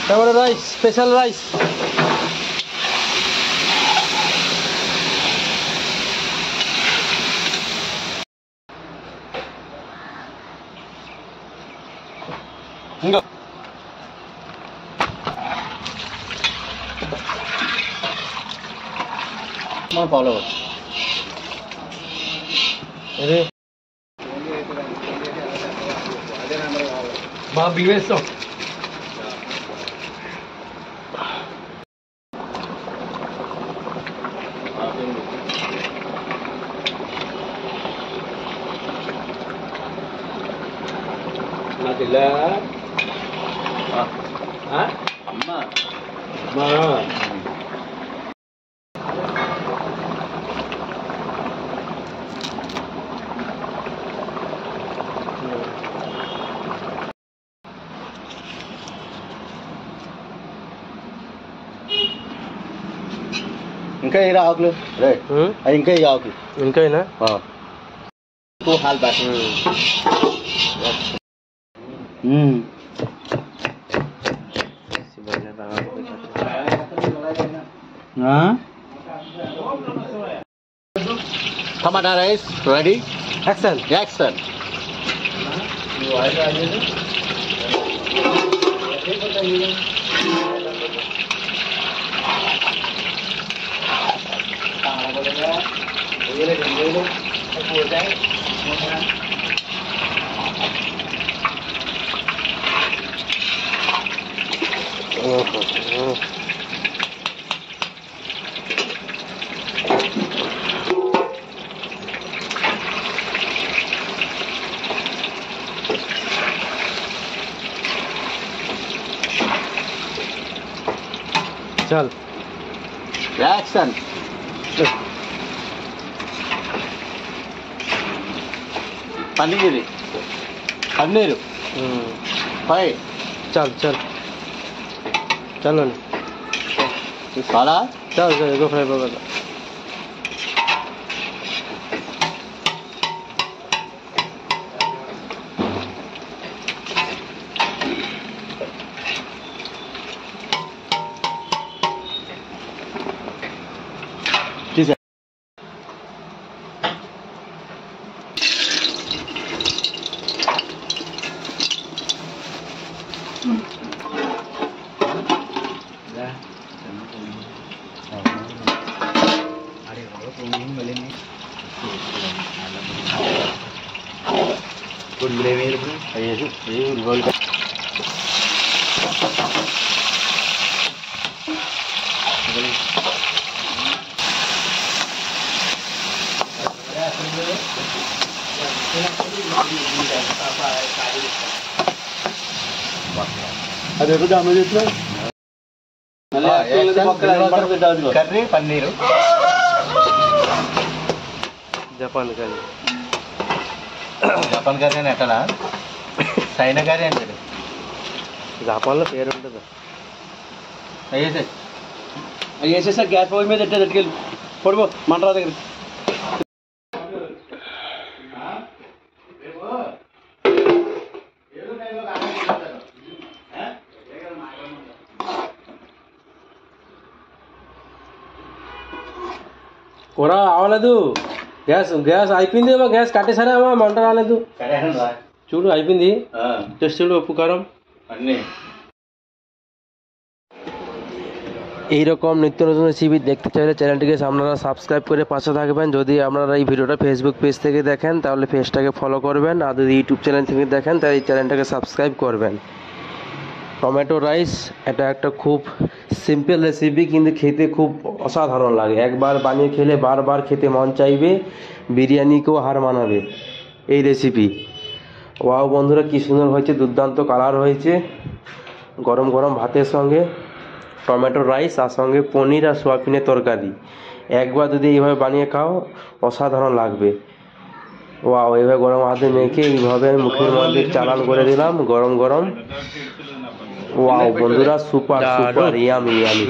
তারপরে rice, special rice. আমার follow అదే మా బివేస్తాం నాదిలా అమ్మా మా ఇంకా ఏ ఆకులు రైట్ ఇంకా ఏ ఆకులు ఇంకైనా టూ హాల్ బ్యాక్ టమాటా రైస్ రెడీ యాక్షన్ యాక్షన్ चल యాక్షన్ పన్నీరు పన్నీరు ఫ్రై चल चल चलो చాలా चल चल एगो फ्राई बगा అది ఎప్పుడు అమలు చేస్తున్నారు curry paneer Japan curry Japan curry అని ఎట్టనా చైనా కర్రీ అంటాడు జపాన్లో పేరు ఉంటుంది అవి వేసేసారు గ్యాస్ పొయ్యి మీద ఎట్టే ఎట్టుకెళ్ళి పొడిపో మంటరా దగ్గర కూర అవలేదు గ్యాస్ గ్యాస్ అయిపోయింది గ్యాస్ కట్టేసారేమో మంట రాలేదు చూడు అయిపోయింది టెస్ట్ చూడు ఉప్పు కారం అన్నీ এইরকম নিত্য নতুন রেসিপি দেখতে চাইলে চ্যানেলটিকে আপনারা সাবস্ক্রাইব করে পাশে থাকবেন। যদি আপনারা এই ভিডিওটা ফেসবুক পেজ থেকে দেখেন তাহলে পেজটাকে ফলো করবেন, আর যদি ইউটিউব চ্যানেল থেকে দেখেন তাহলে এই চ্যানেলটাকে সাবস্ক্রাইব করবেন। টমেটো রাইস এটা একটা খুব সিম্পল রেসিপি, কিন্তু খেতে খুব অসাধারণ লাগে। একবার বানিয়ে খেলে বারবার খেতে মন চাইবে, বিরিয়ানিকেও হার মানাবে এই রেসিপি। ওয়াও বন্ধুরা, কী সুন্দর হয়েছে, দুর্দান্ত কালার হয়েছে। গরম গরম ভাতের সঙ্গে টমেটো রাইস আর সঙ্গে পনির আর সোয়াবিনের তরকারি, একবার যদি এইভাবে বানিয়ে খাও অসাধারণ লাগবে। ওয়াও, এইভাবে গরম হাতে মেখে এইভাবে মুখের মধ্যে চালান করে দিলাম গরম গরম। ওয়াও বন্ধুরা, সুপার সুপার ইয়ামি ইয়ামি।